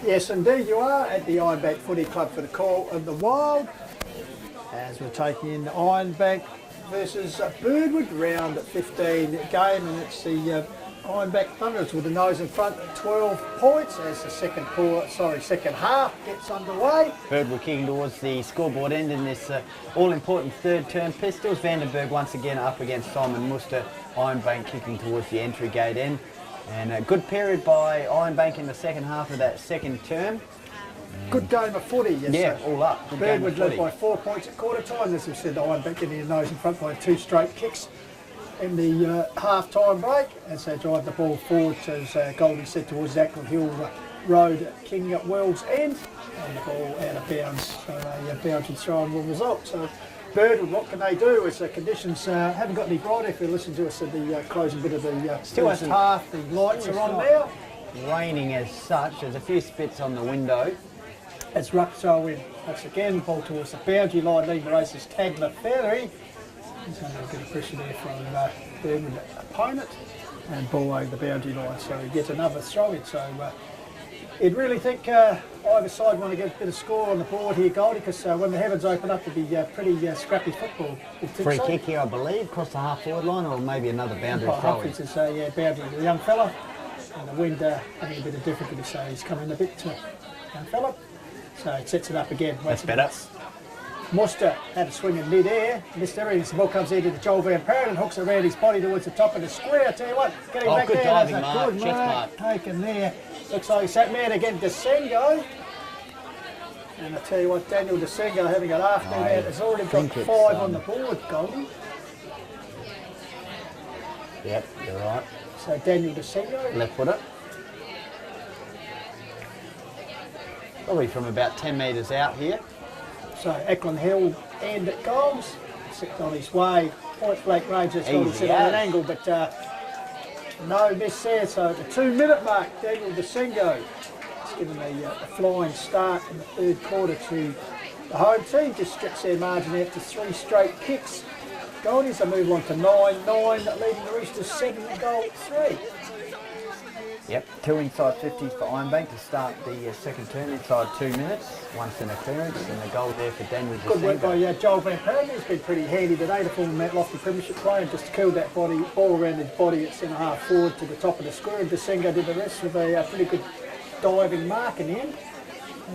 Yes, indeed you are at the Ironbank Footy Club for the Call of the Wild. As we're taking in the Ironbank versus Birdwood round 15 game, and it's the Ironbank Thunderers with the nose in front at 12 points as the second half gets underway. Birdwood kicking towards the scoreboard end in this all-important third term pistols. Vandenberg once again up against Simon Muster. Ironbank kicking towards the entry gate end. And a good period by Ironbank in the second half of that second term. Good game of footy, yes. Yeah, sir. all up. Good Birdwood game of led by 4 points at quarter time. As we said, Ironbank getting the nose in front by 2 straight kicks in the half-time break as they drive the ball forward, as Goldie said, towards Ackland Hill Road, King Wells end, and the ball out of bounds. So a bounce and throw will result. So Birdwood, what can they do as the conditions haven't got any brighter? If you listen to us at the closing bit of the first half, the lights are on now. Raining as such. There's a few spits on the window. It's ruck throw in. That's again ball towards the boundary line. Leading the race is Tagler Ferry. He's under a bit of pressure there from Birdwood opponent, and ball over the boundary line. So he gets another throw in. So you'd really think either side want to get a bit of score on the board here, Goldie, because when the heavens open up, it'll be pretty scrappy football. Free kick here, I believe, across the half-forward line, or maybe another boundary throw. Hopkins is boundary, the young fella, and the wind having a bit of difficulty, so he's coming a bit young fella. So he sets it up again. That's better. Muster had a swing in mid-air, missed everything. The ball comes into the Joel Van Paradin, hooks around his body towards the top of the square. I tell you what, getting back good there, diving that's a mark, good chest mark mark. taken there. Looks like he sat man again, Desengo. And I tell you what, Daniel Desengo having an afternoon out, has already got 5 on the board, Goldie. Yep, you're right. So Daniel Desengo. Left footer. Probably from about 10 metres out here. So Ackland Hill and at goals. Slipped on his way. Point blank range, that's got to sit on an angle, but no miss there. So at the 2-minute mark, Daniel Desengo has given a flying start in the third quarter to the home team. Just stretched their margin out to 3 straight kicks. Goldies, they move on to 9-9, leading the Roosters 7-3. Yep, 2 inside 50s for Ironbank to start the second term inside 2 minutes. 1 centre clearance and the goal there for Daniel Desengo. Good work by Joel Van Paradin. He's been pretty handy today, the former Mount Lofty Premiership player, and just killed that ball around his body at centre half forward to the top of the square. And Desengo did the rest with a pretty good diving mark in the end.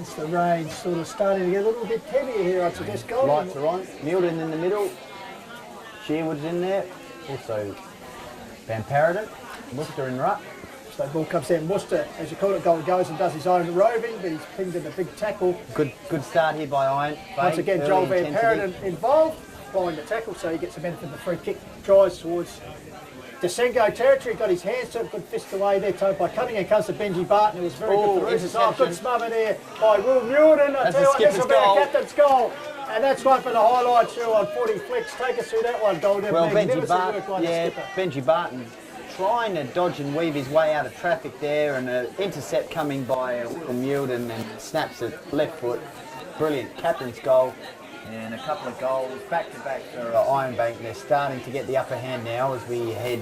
As the rain sort of starting to get a little bit heavier here, I suggest. Lights are on. Milden in the middle. Shearwood's in there. Also Van Paradin. Muster in ruck. So the ball comes down. Muster, as you call it, goes and does his own roving, but he's pinned in a big tackle. Good start here by Iron. Once again, Joel Van Paradin involved, following the tackle, so he gets the benefit of the free kick. Drives towards Desengo territory, got his hands to it, good fist away there, towed by Cunningham. Comes to Benji Barton, who was very good for the Roosters. Oh, good smother there by Will Mulden. I tell you what, this will be the captain's goal. And that's one for the highlight show on FootyFlix. Take us through that one, Goldie. Well, Benji Barton trying to dodge and weave his way out of traffic there, and an intercept coming by Mulden and snaps it left foot. Brilliant captain's goal, and a couple of goals back-to-back for Ironbank. They're starting to get the upper hand now as we head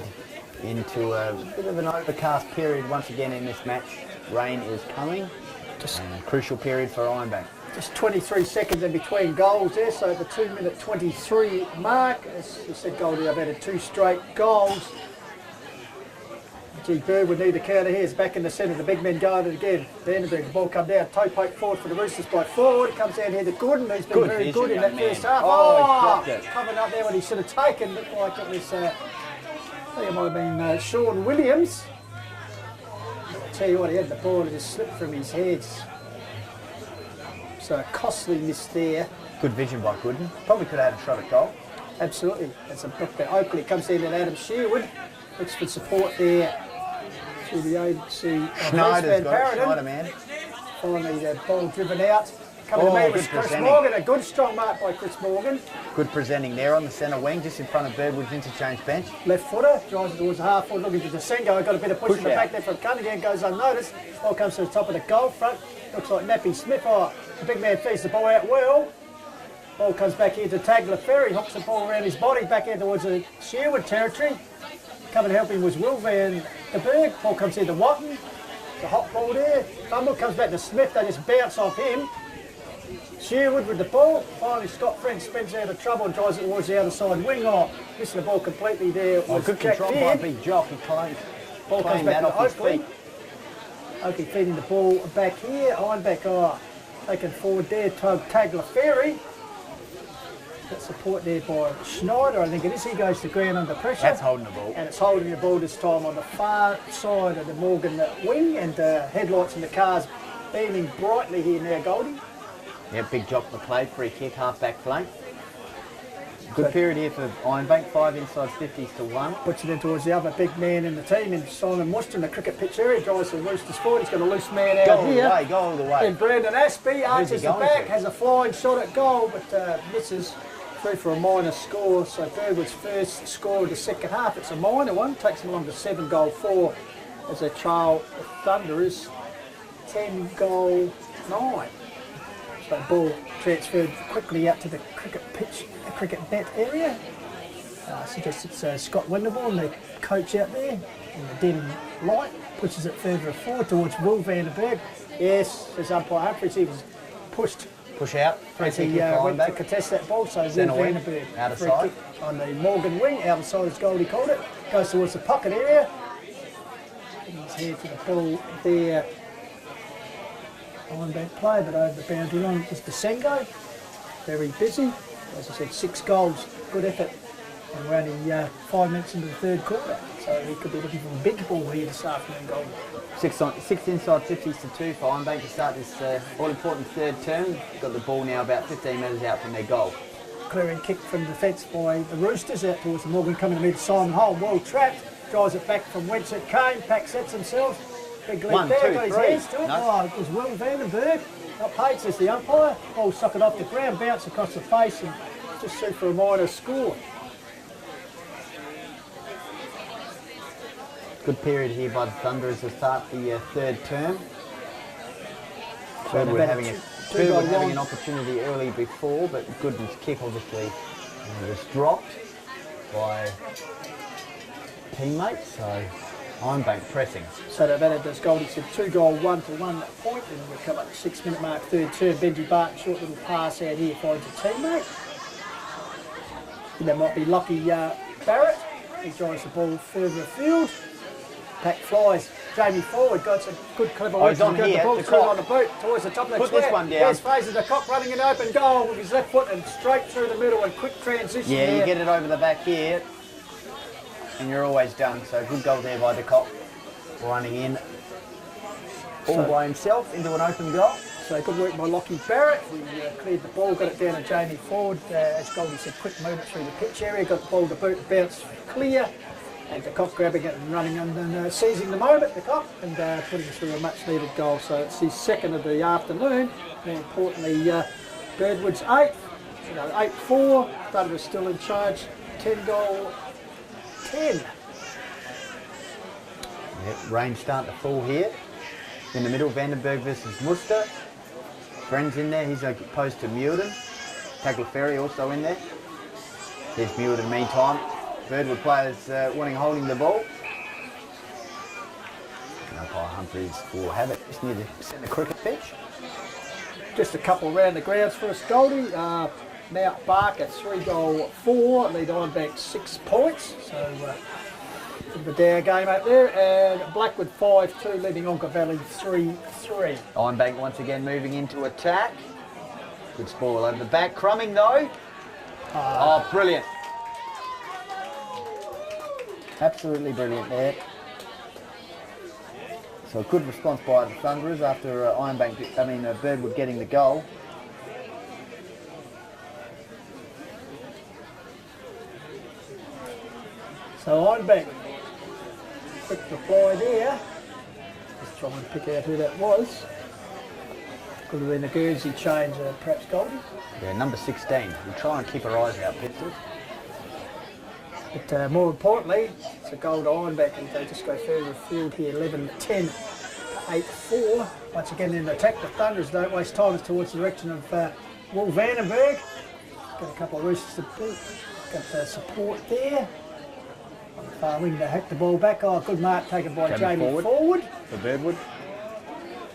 into a bit of an overcast period once again in this match. Rain is coming, and a crucial period for Ironbank. Just 23 seconds in between goals there, so the 2-minute 23 mark. As you said, Goldie, I've added 2 straight goals. Bird would need a counter here. It's back in the centre. The big men go at it again. Vandenberg, the ball come down. Toe poke forward for the Roosters by forward. Comes down here to Gooden. He's been very good in that first half. Oh, he coming up there when he should have taken. Looked like it was, I think it might have been Sean Williams. I tell you what, he had the ball and it just slipped from his hands. So a costly miss there. Good vision by Gooden. Probably could have had a shot at goal. Absolutely. That's a block there. Oakley comes in and Adam Shearwood. Looks for support there. Through the agency of Schneider's got it, Schneider man. Finally the ball driven out. Coming to me was Chris Morgan, a good strong mark by Chris Morgan. Good presenting there on the centre wing, just in front of Birdwood's interchange bench. Left footer, drives it towards the half forward, looking to Desengo. Got a bit of push in the back there from Cunningham, goes unnoticed. Ball comes to the top of the goal front. Looks like Nappy Smith. Oh, the big man feeds the ball out well. Ball comes back here to Tagler Ferry, hooks the ball around his body, back here towards the Shearwood territory. Coming to help him was Will Van den Berg. Ball comes here to Watton. It's a hot ball there. Fumble comes back to Smith. They just bounce off him. Sherwood with the ball. Finally, Scott French spins out of trouble and drives it towards the other side wing. Oh, missing the ball completely there. Oh, good control by a big jock. He claimed ball comes back off his feet. Oakley feeding the ball back here. Ironbank taken forward there. Tagler Ferry. Got support there by Schneider, I think it is. He goes to ground under pressure. That's holding the ball. And it's holding the ball this time on the far side of the Morgan wing, and headlights in the cars beaming brightly here now, Goldie. Yeah, big jock to play. Free kick, half back flank. Good period here for Ironbank. 5 inside 50s to 1. Puts it in towards the other big man in the team, in Simon Worcester in the cricket pitch area. Drives the Roosters forward. He's got a loose man out here. Go all the way. And Brandon Aspey arches the back, has a flying shot at goal, but misses. Through for a minor score, so Birdwood's first score of the second half. It's a minor one, takes them along to 7-goal-4 as they trail the Thunderers 10-goal-9. So ball transferred quickly out to the cricket pitch, the cricket net area. Suggests it's Scott Winterborn, the coach out there, in the dim light, pushes it further forward towards Will Vandenberg. Yes, says umpire Humphries, he was pushed. Push out. As he went to contest that ball, so Will Vandenberg out of side on the Morgan wing, out of side as Goldie called it, goes towards the pocket area. He's here to the ball there. Ironbank play, but over the boundary line is Desengo. Very busy. As I said, 6 goals, good effort. And we're only 5 minutes into the third quarter, so he could be looking for a big ball here this afternoon, Goldie. 6 inside 50s to 2 for Ironbank to start this all-important third term. Got the ball now about 15 metres out from their goal. Clearing kick from defence by the Roosters out towards the Morgan, coming to meet Simon Hole. Well trapped, drives it back from whence it came. Pack sets themselves. Big lead there, got his hands to it. No. Oh, it was Will Vandenberg. Not paid, says the umpire. Ball socket off the ground, bounce across the face, and just shoot for a minor score. Good period here by the Thunderers to start the third term. Birdwood having an opportunity early before, but Gooden's kick obviously was dropped by teammates, so Ironbank pressing. So they've added, as Goldie said, 2-goal-1 to 1 point, and we've come up to 6-minute mark, third term. Benji Barton, short little pass out here, finds a teammate. And that might be Lockie Barrett. He drives the ball further afield. Pack flies. Jamie forward, got some good clever work. He's on here, the ball through on the boot towards the top of the Put this one down. There's Fraser the Cock running an open goal with his left foot and straight through the middle and quick transition. Yeah, there. you get it over the back here and you're always done. So good goal there by the Cock, running in all by himself into an open goal. So good work by Lockie Barrett. He cleared the ball, got it down to Jamie Ford. As Goldie said, quick movement through the pitch area, got the ball to boot, bounce clear. And the Cock grabbing it and running and seizing the moment, the Cock, and putting through a much needed goal. So it's his second of the afternoon. More importantly, Birdwood's 8th. 8-4. Thunderers still in charge. 10-goal-10. Yep, rain starting to fall here. In the middle, Vandenberg versus Worcester. Bren's in there, he's opposed to Muirden. Tagliaferri also in there. There's Muirden meantime. Birdwood players holding the ball. Umpire Humphries will have it just near the centre cricket pitch. Just a couple around the grounds for us, Goldie. Mount Barker 3-goal-4, lead Ironbank 6 points. So the Dow game up there, and Blackwood 5-2, leading Onka Valley 3-3. Ironbank once again moving into attack. Good spoil over the back. Crumbing though. Oh, brilliant. Absolutely brilliant there. So a good response by the Thunderers after Birdwood getting the goal. So Ironbank, quick reply there. Just try and pick out who that was. Could have been a Guernsey change, perhaps Goldie. Yeah, number 16. We'll try and keep our eyes out, Pistols. But more importantly, it's a goal to Ironbank, and they just go further afield here, 11-10 to 8-4. Once again in attack, the Thunderers don't waste time. It's towards the direction of Will Vandenberg. Got a couple of Roosters to beat. Got the support there. On the far wing, they hack the ball back. Oh, good mark taken by Jamie forward. For Birdwood.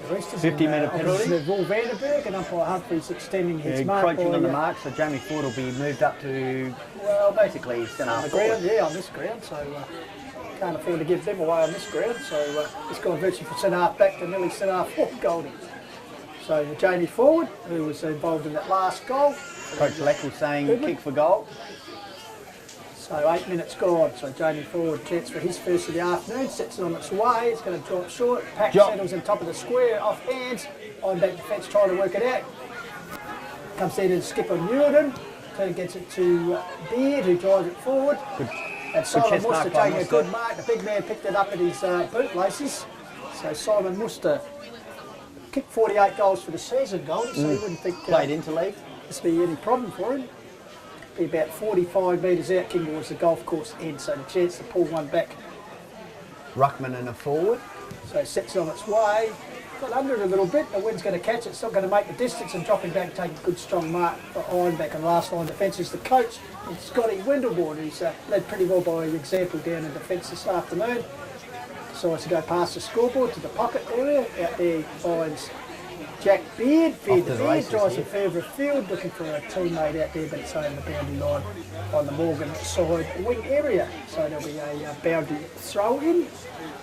the Roosters. 50-minute penalty. Will Vandenberg and umpire Humphries extending his mark. Encroaching on the mark, so Jamie Ford will be moved up to, well, basically centre on half the ground, forward. yeah, on this ground. So can't afford to give them away on this ground. So it's gone virtually from centre half back to nearly centre half forward, Goldie. So Jamie Ford, who was involved in that last goal. Coach Leck was saying kick for goal. So 8 minutes gone. So Jamie Ford chance for his first of the afternoon, sets it on its way. It's going to drop short. Pack settles on top of the square, off hands. On back defence trying to work it out. Comes there to the skipper Newton. Turn gets it to Beard, who drives it forward. Good. And Simon chest Muster mark by taking a good mark. The big man picked it up at his boot laces. So Simon Muster kicked 48 goals for the season, Goldie, so you wouldn't think Played interleague. this would be any problem for him. Be about 45 metres out king towards the golf course end, so the chance to pull one back. Ruckman and a forward. So it sets on its way. Got under it a little bit. The wind's going to catch it. It's not going to make the distance, and dropping back, taking a good strong mark for Ironbank and last line defence is the coach. It's Scotty Windleborn, who's led pretty well by example down in defence this afternoon. Decides to go past the scoreboard to the pocket area. Out there finds Jack Beard. Beard the Beard drives it further afield, looking for a teammate out there, but it's on the boundary line on the Morgan side wing area. So there'll be a boundary throw in.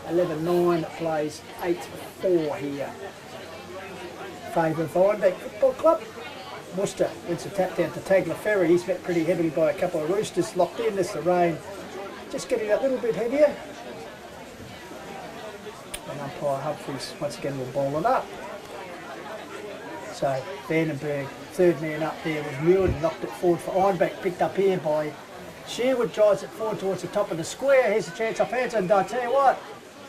11-9 plays 8-4 here. Favour of Ironbank Football Club. Worcester wins the tap down to Tagliaferri. He's met pretty heavily by a couple of Roosters locked in. There's the rain just getting a little bit heavier. And umpire Humphries once again will bowl it up. So Vandenberg, third man up there was Muirden, knocked it forward for Ironbank, picked up here by Sherwood, drives it forward towards the top of the square. Here's a chance off hands, and I tell you what,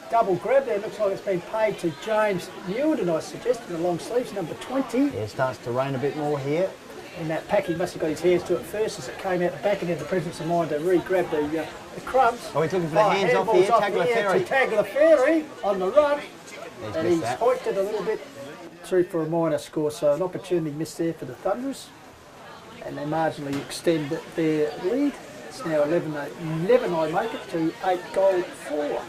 double grab there. Looks like it's been paid to James Muirden, I suggest, in the long sleeves, number 20. Yeah, it starts to rain a bit more here. In that pack, he must have got his hands to it first as it came out the back, and had the presence of mind to re-grab the crumbs. Oh, he's looking for the hands off here, Tagliaferri. Tagliaferri on the run, and he's that. hoiked it a little bit through for a minor score, so an opportunity missed there for the Thunderers, and they marginally extend their lead. It's now 11, I make it to 8-4,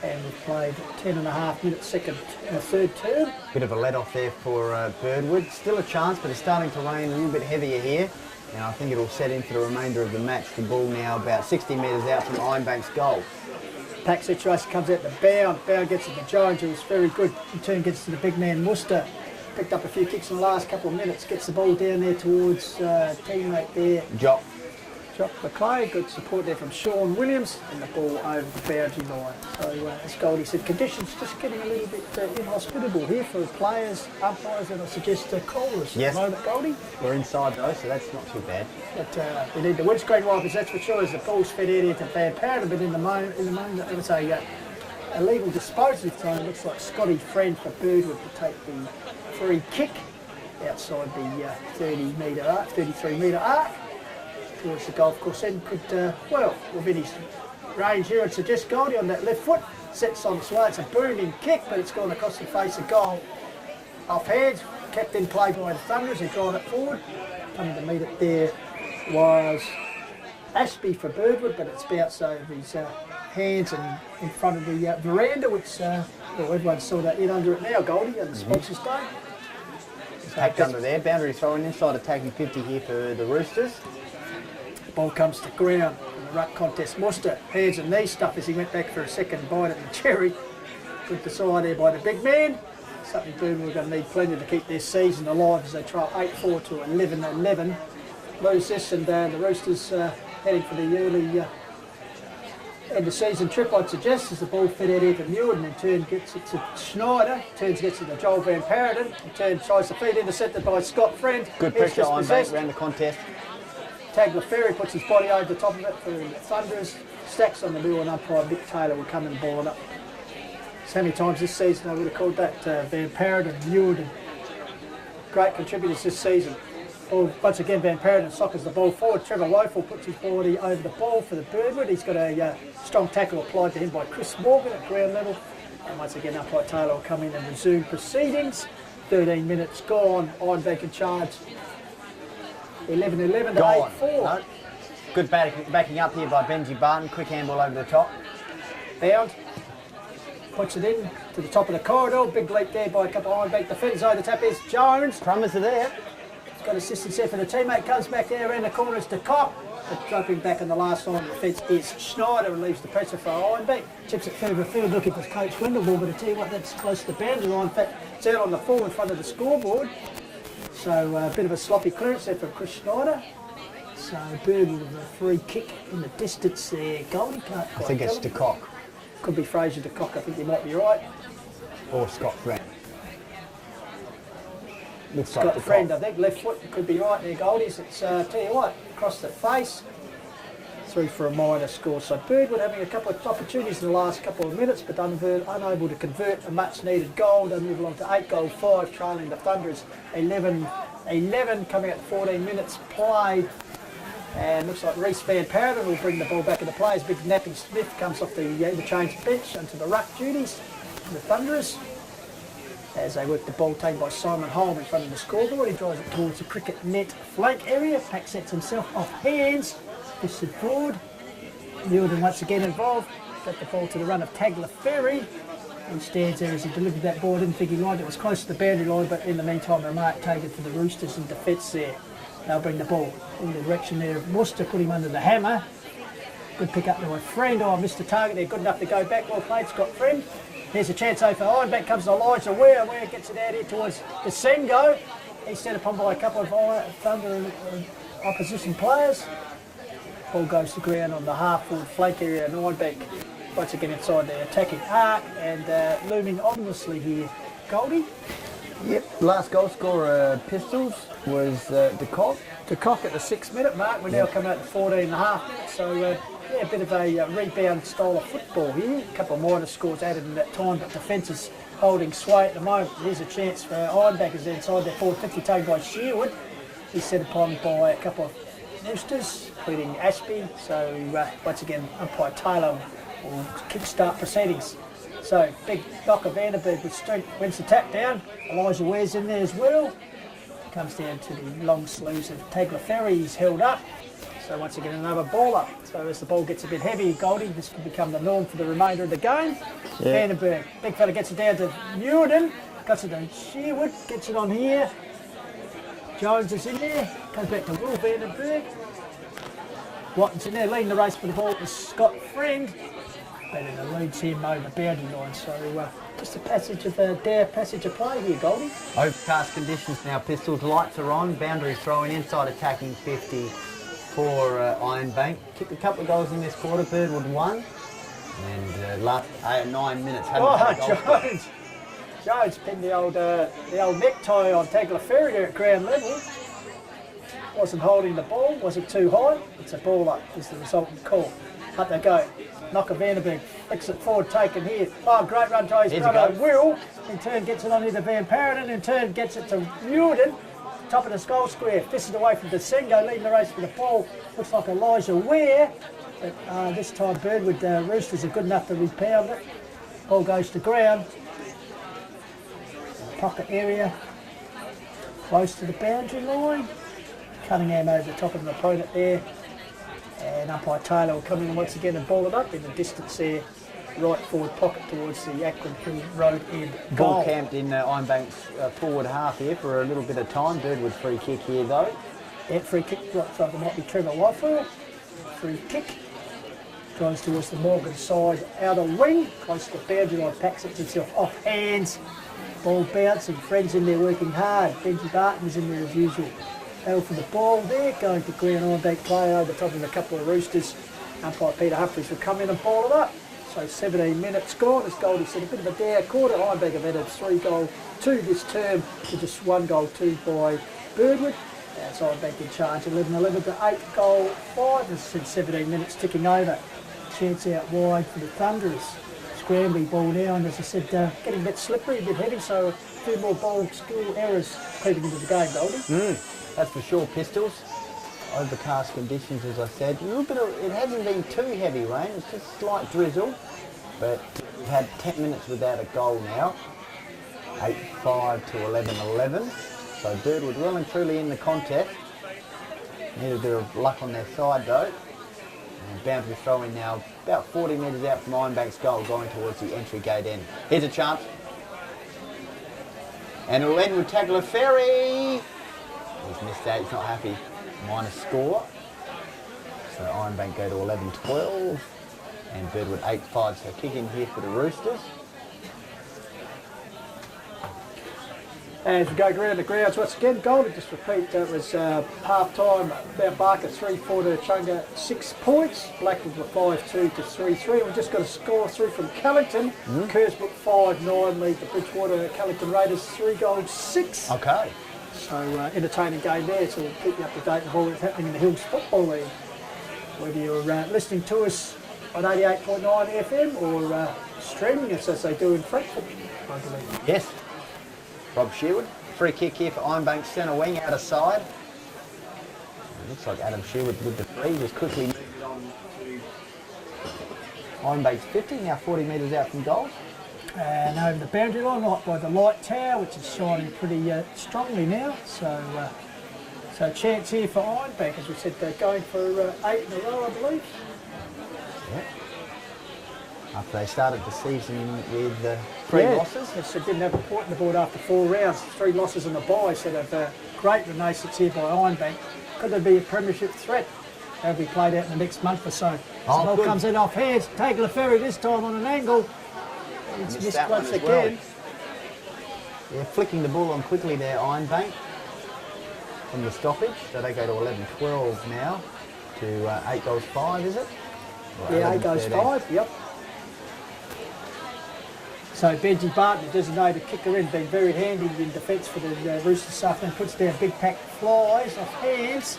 and we've played 10.5 minutes second and a third term. Bit of a let off there for Birdwood. Still a chance, but it's starting to rain a little bit heavier here. And I think it'll set in for the remainder of the match. The ball now about 60 metres out from Ironbank's goal. Pack situation comes out the bound. Bound gets it to Jones, who was very good. In turn gets to the big man Muster. Picked up a few kicks in the last couple of minutes. Gets the ball down there towards teammate there. Jock. Jock McClay, good support there from Sean Williams, and the ball over the boundary line. So as Goldie said, conditions just getting a little bit inhospitable here for players, umpires, and I suggest callers Yes. at the moment, Goldie. We're inside though, so that's not too bad. But we need the windscreen wipers, that's for sure, as the ball's fed out here to Van Patten, but in the moment it was a illegal disposal time. It looks like Scotty Friend for Birdwood to take the free kick outside the 33 metre arc. Towards the golf course end could, well, within his range here, I'd suggest Goldie on that left foot, sets on its way. It's a booming kick, but it's gone across the face of goal. Off hands, kept in play by the Thunderers, who drive it forward. Coming to meet it there was Ashby for Birdwood, but it's bounced over his hands and in front of the veranda, which, well, everyone's saw that in under it now, Goldie, and the sponsors don't. Packed under there, boundary throwing inside, attacking 50 here for the Roosters. Ball comes to ground in the ruck contest. Muster, hands and knee stuff as he went back for a second bite at the cherry. Good decide there by the big man. Something Birdwood are going to need plenty to keep their season alive as they trail 8-4 to 11-11. Lose this, and the Roosters heading for the early end of season trip, I'd suggest, as the ball fed out here to Muirden, in turn gets it to Schneider, turns gets it to Joel Van Patten, in turn tries to feed, intercepted by Scott Friend. Good pressure on back around the contest. Tagliaferri puts his body over the top of it for the Thunderers. Stacks on the middle, and umpire Mick Taylor will come and ball it up. So many times this season I would have called that Van Patten, Muirden. Great contributors this season. Once again, Van Patten sockers the ball forward. Trevor Woeful puts his body over the ball for the Birdwood. He's got a strong tackle applied to him by Chris Morgan at ground level. And once again, umpire Taylor will come in and resume proceedings. 13 minutes gone. Ironbank in charge. 11-11 to 8-4. No. Good backing up here by Benji Barton. Quick handball over the top. Bound. puts it in to the top of the corridor. Big leap there by a couple of Ironbank defenders. Oh, the tap is Jones. Crummers are there. He's got assistance there for the teammate. Comes back there around the corners to Cock. But dropping back on the last line of the defence is Schneider, and leaves the pressure for Ironbank. Chips it further field looking for Coach Swindleball, but I tell you what, that's close to the boundary line. In fact, it's out on the full in front of the scoreboard. So a bit of a sloppy clearance there from Chris Schneider. So Birdwood with a free kick in the distance there. Goldie can't quite I think it's tell de him. Kock Could be Fraser de Kock, I think you might be right. or Scott Friend. Looks like Got de the friend, Kock. I think, left foot, could be right there, Goldies. It's, tell you what, across the face, through for a minor score. So Birdwood having a couple of opportunities in the last couple of minutes, but unable to convert a much needed goal. They move along to 8-5, trailing the Thunderers 11, coming at 14 minutes played. And looks like Reece Van Paradon will bring the ball back into play as Big Nappy Smith comes off the interchange bench onto the ruck duties for the Thunderers. As they work the ball taken by Simon Holm in front of the scoreboard. He drives it towards the cricket net flank area. Pack sets himself off hands. Twisted forward. Newton once again involved. Got the ball to the run of Tagliaferri. He stands there as he delivered that ball. Didn't think he lined it. It was close to the boundary line, but in the meantime, a mark taken for the Roosters in defence there. They'll bring the ball in the direction there of Worcester, put him under the hammer. Good pick up to my friend. Oh, missed the target there. Good enough to go back. Well played, Scott Friend. Here's a chance over for Ironbank. Comes Elijah Ware. Ware gets it out here towards the Sengo. He's set upon by a couple of Thunder opposition players. Ball goes to ground on the half-forward flank area, and Ironbank once again inside the attacking arc, and looming ominously here, Goldie. Yep, last goal scorer Pistols was de Kock. De Kock at the 6-minute mark. We're now coming out to 14.5 minutes, so yeah, a bit of a rebound style of football here. A couple of minor scores added in that time, but defence is holding sway at the moment. Here's a chance for Ironbank as they're inside their forward 50, taken by Sherwood. He's set upon by a couple of Roosters, including Ashby. So once again, umpire Taylor will kickstart proceedings. So big knock of Vanderberg with strength, wins the tap down. Elijah Ware's in there as well. Comes down to the long sleeves of Tagliaferri. He's held up. So once again, another ball up. So as the ball gets a bit heavy, Goldie, this could become the norm for the remainder of the game. Yeah. Vanderberg, big fella gets it down to Newton. Gets it to Sherwood, gets it on here. Jones is in there. Comes back to Will Vanderberg. Watton's in there, leading the race for the ball to Scott Friend. But it eludes him over the boundary line. So just a passage of passage of play here, Goldie. Overcast conditions now. Pistols, lights are on. Boundary throwing inside attacking 50 for Ironbank. Kicked a couple of goals in this quarter. Birdwood won. And last 9 minutes. Jones. Jones pinned the old necktie on Tagliaferri there at ground level. Wasn't holding the ball. Was it too high? It's a ball up is the resultant call. Up they go. Knock of Vanderberg, flicks it forward, taken here. Oh, great run to his brother Will. In turn gets it on either Van Paradon, in turn gets it to Newton. Top of the goal square, fisted away from Desengo, leading the race for the ball. Looks like Elijah Ware. But this time Birdwood Roosters are good enough to repound it. Ball goes to ground. Pocket area. Close to the boundary line. Cunningham over the top of an opponent there. And umpire Taylor will come in once again and ball it up in the distance there. Right forward pocket towards the Ackland Hill Road end goal. Ball camped in Ironbank's forward half here for a little bit of time. Birdwood free kick here though. Yeah, free kick, right front, there might be Trevor Whitefield. Free kick. Drives towards the Morgan side outer wing. Close to the boundary line, packs it himself off hands. Ball bouncing, Friends in there working hard. Benji Barton's in there as usual. Battle for the ball there, going to ground. Ironbank player over the top of a couple of Roosters. Umpire Peter Humphries will come in and ball it up. So 17 minutes gone. As Goldie said, a bit of a dour quarter. Ironbank have had a 3-goal 2 this term to just 1-goal 2 by Birdwood. That's Ironbank in charge. 11-11 to 8-goal 5. As I said, 17 minutes ticking over. Chance out wide for the Thunderers. Scrambly ball now, and as I said, getting a bit slippery, a bit heavy, so a few more ball skill errors creeping into the game, Goldie. That's for sure, Pistols. Overcast conditions, as I said. A little bit of, it hasn't been too heavy rain, it's just slight drizzle. But we've had 10 minutes without a goal now. 8-5 to 11-11. So Birdwood well and truly in the contest. Need a bit of luck on their side though. And boundary throw in now, about 40 metres out from Ironbank's goal, going towards the entry gate end. Here's a chance. And it'll end with Tagliaferri. He's missed that, he's not happy. Minus score. So Ironbank go to 11-12. And Birdwood 8-5. So kick in here for the Roosters. As we go around the grounds once again, Goldie, just repeat, that was half-time, Mount Barker 3-4 to Chunga 6 points, Blackwood were 5-2 to 3-3. We've just got a score through from Callington, Kersbrook 5-9 lead the Bridgewater Callington Raiders 3-6. Okay. So entertaining game there, so we'll keep you up to date with all that's happening in the Hills Football League. Whether you're listening to us on 88.9 FM or streaming us as they do in Frankfurt, I believe. Yes. Rob Sherwood, free kick here for Ironbank centre wing out of side. It looks like Adam Sherwood with the free, just quickly moved it on to Ironbank's 50, now 40 metres out from goal. And over the boundary line, right by the light tower, which is shining pretty strongly now. So chance here for Ironbank, as we said, they're going for 8 in a row, I believe. Yep. After they started the season with 3 losses. Yes, they didn't have a point in the board after 4 rounds, 3 losses in the bye, so they've great renaissance here by Ironbank. Could there be a premiership threat? They'll be played out in the next month or so. Oh, ball comes in off hands, Tagliaferri this time on an angle. It's missed once again. Yeah, flicking the ball on quickly there, Ironbank, from the stoppage. So they go to 11-12 now, to 8-5, is it? Or Yeah, 8-5, yep. So Benji Barton, the designated kicker in, been very handy in defence for the Roosters this afternoon, puts down big pack flies off hands.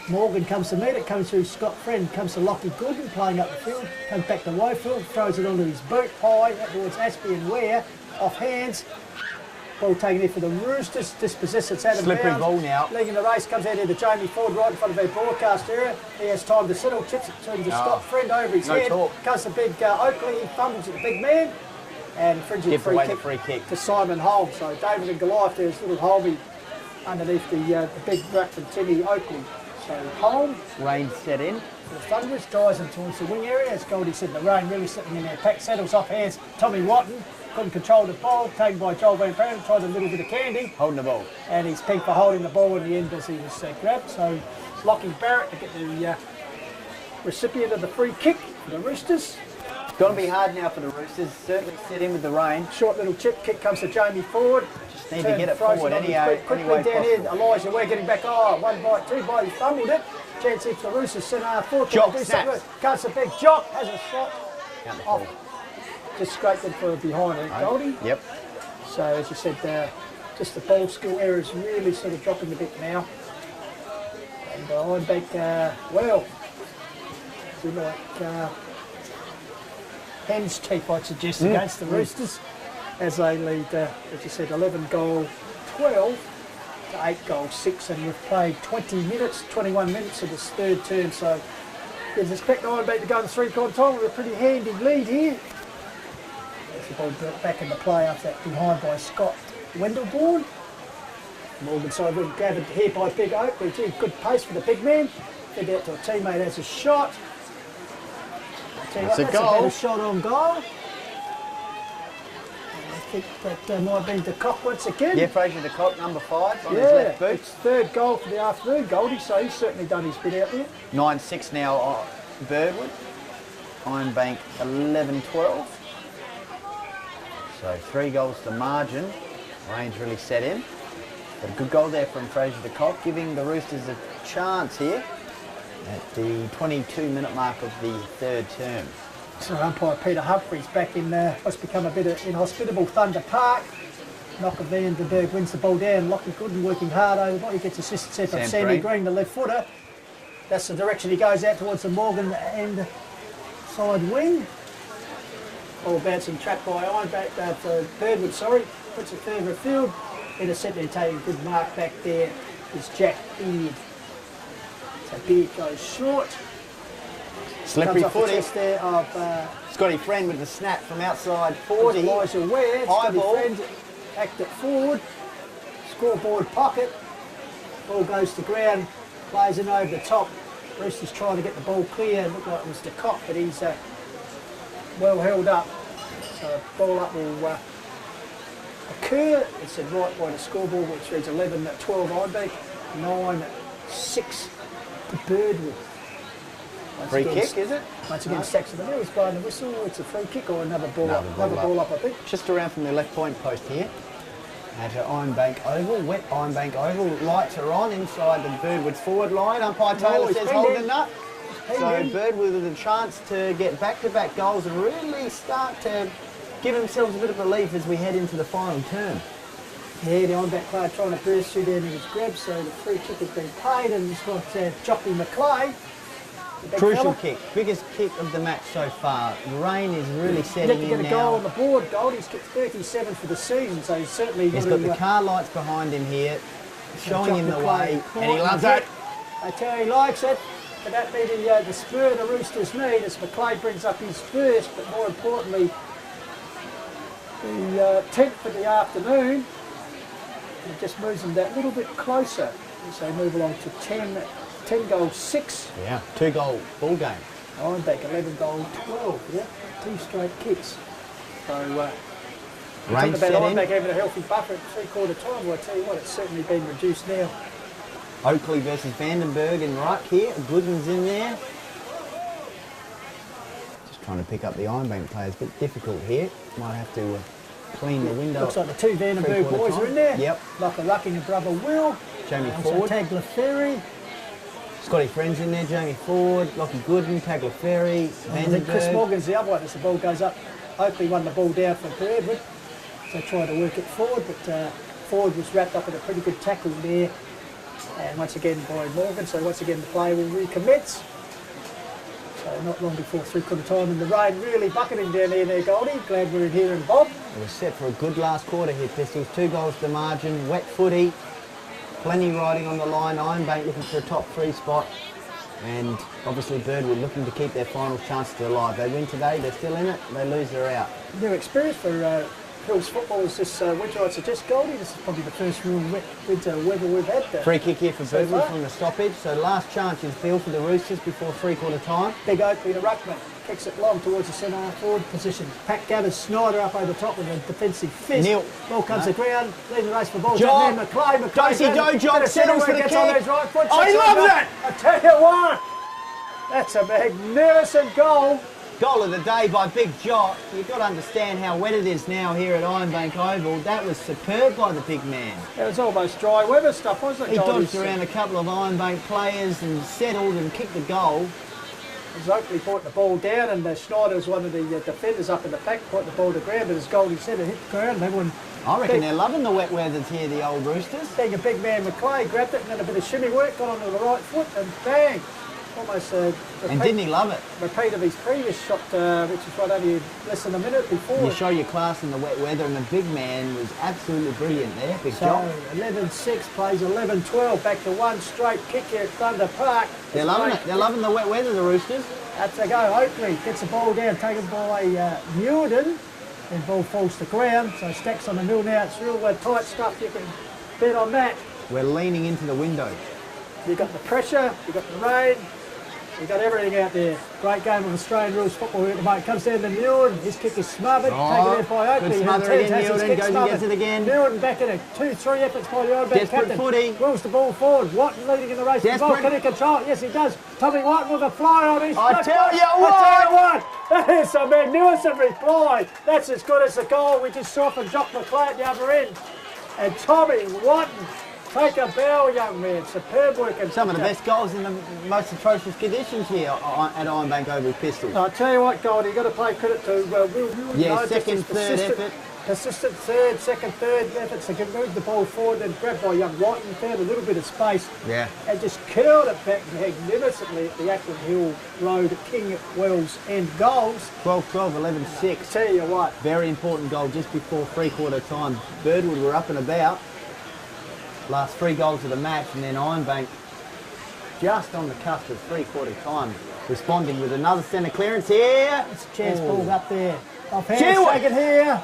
Morgan comes to meet it, comes through Scott Friend, comes to Lockie Gooden, playing up the field, comes back to Wofield, throws it onto his boot high, out towards Aspie and Ware, off hands. Ball taken in for the Roosters, dispossessed, it's out of bounds. Slippery ball now. Leading the race, comes out here to Jamie Ford, right in front of our broadcast area. He has time to settle, chips it to Scott Friend over his head. Comes the big Oakley, he fumbles at the big man. And Fringy free kick to Simon Holmes. So David and Goliath, there's little Holby underneath the big ruck from Timmy Oakley. So Holmes. Rain set in. The Thunderers drives them towards the wing area. As Goldie said, the rain really sitting in there. Pack settles off hands. Tommy Watton couldn't control the ball. Taken by Joel Van Brown. Tried a little bit of candy. Holding the ball. And he's pegged for holding the ball in the end as he was grabbed. So Lockie Barrett to get the recipient of the free kick for the Roosters. It's going to be hard now for the Roosters. Certainly set in with the rain. Short little chip kick comes to Jamie Ford. Just need to get it forward anyway. Quickly down here, Elijah, we're getting back. Oh, 1 bite, 2 bite, he fumbled it. Chance here for the Roosters, centre half forward. Jock snaps. Cuts a big Jock, has a shot. Off. Just scraped it for behind it, Goldie. Yep. So as you said, just the ball skill errors really sort of dropping a bit now. And Ironbank, well, we like hen's teeth, I'd suggest, against the Roosters, as they lead, as you said, 11-12 to 8-6, and we've played 20 minutes, 21 minutes of this third term, so you'd expect Ironbank to go in 3-quarter time with a pretty handy lead here. As the ball built back into play after that behind by Scott Wendelborn. Morgan side went gathered here by Big Oakley, gee, good pace for the big man. Fed out to a teammate as a shot. That's a goal. That's a better shot on goal. And I think that might have been de Kock once again. Yeah, Fraser de Kock, number 5 on his left boot. It's 3rd goal for the afternoon, Goldie, so he's certainly done his bit out there. 9-6 now, Birdwood. Ironbank 11-12. So 3 goals to margin. Rain's really set in. But a good goal there from Fraser de Kock, giving the Roosters a chance here at the 22-minute mark of the 3rd term. So umpire Peter Humphreys back in what's become a bit of inhospitable Thunder Park. Knock of Vandenberg wins the ball down. Lockie Gooden working hard over the ball. He gets assistance there from Sammy Green, the left footer. That's the direction he goes out towards the Morgan end side wing. All bouncing trapped by Ironbank, Birdwood, sorry. Puts it further afield. Intercepted and taking a good mark back there is Jack Beard. So Beard goes short. Slippery footy there of Scotty Friend with the snap from outside 40. Elijah Ware. High ball. Friend backed it forward. Scoreboard pocket. Ball goes to ground. Plays in over the top. Roosters trying to get the ball clear. It looked like it was the Cock, but he's well held up. So ball up will occur. It's right by the scoreboard, which reads 11-12 Ironbank, 9-6 to Birdwood. Free kick, is it? Once again, Saxon the Mills blowing the whistle. It's a free kick or another ball up. Another ball up, I think. Just around from the left point post here. At Ironbank Oval, wet Ironbank Oval. Lights are on inside the Birdwood's forward line. Umpire Taylor says holding up. So Birdwood with a chance to get back-to-back goals and really start to give themselves a bit of relief as we head into the final term. Yeah, the Ironbank player trying to burst through there and he was grabbed, so the free kick has been paid, and it's got Jockey McClay. Crucial kick, biggest kick of the match so far. The rain is really setting in now. Get a goal on the board. Goldie's kicked 37 for the season, so he's certainly... He's got the car lights behind him here, showing him the way, and he loves it. I tell you, he likes it. But that be the spur the Roosters need as McClay brings up his first, but more importantly, the 10th for the afternoon. It just moves them that little bit closer as they move along to 10 goals 6. Yeah, 2 goal ball game. Ironbank 11 goal 12. Yeah, 2 straight kicks. So rain set in. Ironbank having a healthy buffer at 3/4 time. Well, I tell you what, it's certainly been reduced now. Oakley versus Vandenberg in ruck here. Gooden's in there. Just trying to pick up the Ironbank players. A bit difficult here. Might have to clean the window. Looks like the 2 Vandenberg boys are in there. Yep. Like a Rucking and brother Will. Jamie Ford. Tagliaferri. Scotty Friends in there. Jamie Ford. Lockie Gooden. Tagliaferri. Vandenberg. Chris Morgan's the other one as the ball goes up. Oakley won the ball down from Birdwood. So tried to work it forward, but Ford was wrapped up in a pretty good tackle there. And once again by Morgan, so once again the play will recommence. So not long before 3/4 time, and the rain really bucketing down there, Goldie. Glad we're in here and Bob. It was set for a good last quarter here, Pistols. 2 goals to margin, wet footy, plenty riding on the line. Ironbank looking for a top 3 spot, and obviously Birdwood looking to keep their final chances alive. They win today, they're still in it. They lose, they're out. New experience for Hills footballers this winter, I'd suggest, Goldie. This is probably the first real winter weather we've had. Free kick here for Birdwood from the stoppage. So last chance is Bill for the Roosters before 3/4 time. Big Oakley, the ruckman, kicks it long towards the centre forward position. Pat gathers Snyder up over the top with a defensive fist. Neil. Ball comes to ground, leading the race for the ball. Job. McClay. Dosey Dojob settles for the kick. Right foot, he loves it! I tell you what, that's a magnificent goal. Goal of the day by Big Jock. You've got to understand how wet it is now here at Ironbank Oval. That was superb by the big man. It was almost dry weather stuff, wasn't it? He dodged around a couple of Ironbank players and settled and kicked the goal. As Oakley brought the ball down, and Schneider was one of the defenders up in the pack, brought the ball to ground, but as Goldie said, it hit the ground. Everyone, I reckon they're loving the wet weathers here, the old Roosters. Being a big man, McClay grabbed it and did a bit of shimmy work, got onto the right foot, and bang! Almost and didn't he love it? Repeat of his previous shot, which was right only less than a minute before. You show your class in the wet weather, and the big man was absolutely brilliant there. Big Jock. 11-6 plays 11-12, back to 1 straight kick here at Thunder Park. They're loving it. They're loving the wet weather, the Roosters. That's a go. Oakley gets the ball down, taken by Muirden. And ball falls to ground, so Stacks on the mill now. It's real tight stuff. You can bet on that. We're leaning into the window. You've got the pressure, you've got the rain. You've got everything out there. Great game of Australian rules football here at the moment. Comes down to Muirden. His kick is smothered. Taken out by Oakley. Good smother again. Muirden goes and gets it again. Muirden back in it. 2-3 efforts by the Ironbank captain. Desperate footy. Wills the ball forward. Watton leading in the race. Desperate. Can he control it? Yes, he does. Tommy Watton with a fly on his. I tell you what. That is a magnificent reply. That's as good as the goal we just saw from Jock McClay at the other end. And Tommy Watton. Take a bow, young man. Superb work. And some of the best goals in the most atrocious conditions here at Ironbank Oval Pistols. I'll tell you what, Goldie, you've got to play credit to Will. Yeah, second, third effort. Persistent third efforts to move the ball forward and grabbed by young Whiten, found a little bit of space. Yeah. And just curled it back magnificently at the Ackland Hill Road, King Wells end goals. 12-12, 11-6. Tell you what. Very important goal just before 3/4 time. Birdwood were up and about. Last 3 goals of the match, and then Ironbank just on the cusp of 3/4 time, responding with another centre clearance here. It's a chance ball up there. Off hand, taken here.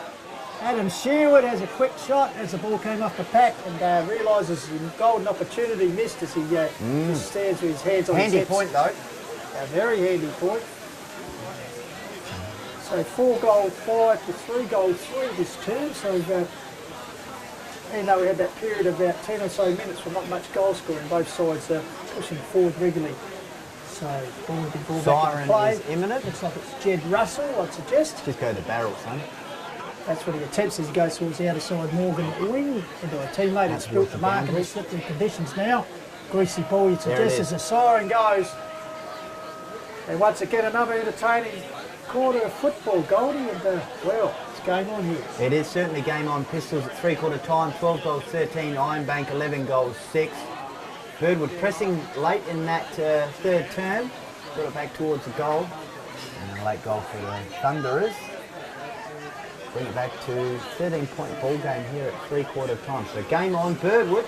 Adam Sherwood has a quick shot as the ball came off the pack and realises the golden opportunity missed as he just stands with his hands on his Handy hips. point though. A very handy point. So 4-goal 5 to 3-goal 3 this term. So even though we had that period of about 10 or so minutes with not much goal scoring, both sides pushing forward regularly. So ball will be brought back into play. Siren is imminent. Looks like it's Jed Russell, I'd suggest. Just go to barrel, son. That's what he attempts as he goes towards the outer side. Morgan wing into a teammate. It's built the mark in these slippery conditions now. Greasy ball, you'd suggest, as the siren goes. And once again, another entertaining quarter of football, Goldie, and well, it's game on here. It is certainly game on. Pistols at 3/4 time, 12 goals 13, Ironbank 11 goals 6. Birdwood pressing late in that third term, got it back towards the goal. And a late goal for the Thunderers. Bring it back to 13-point ball game here at 3/4 time. So game on, Birdwood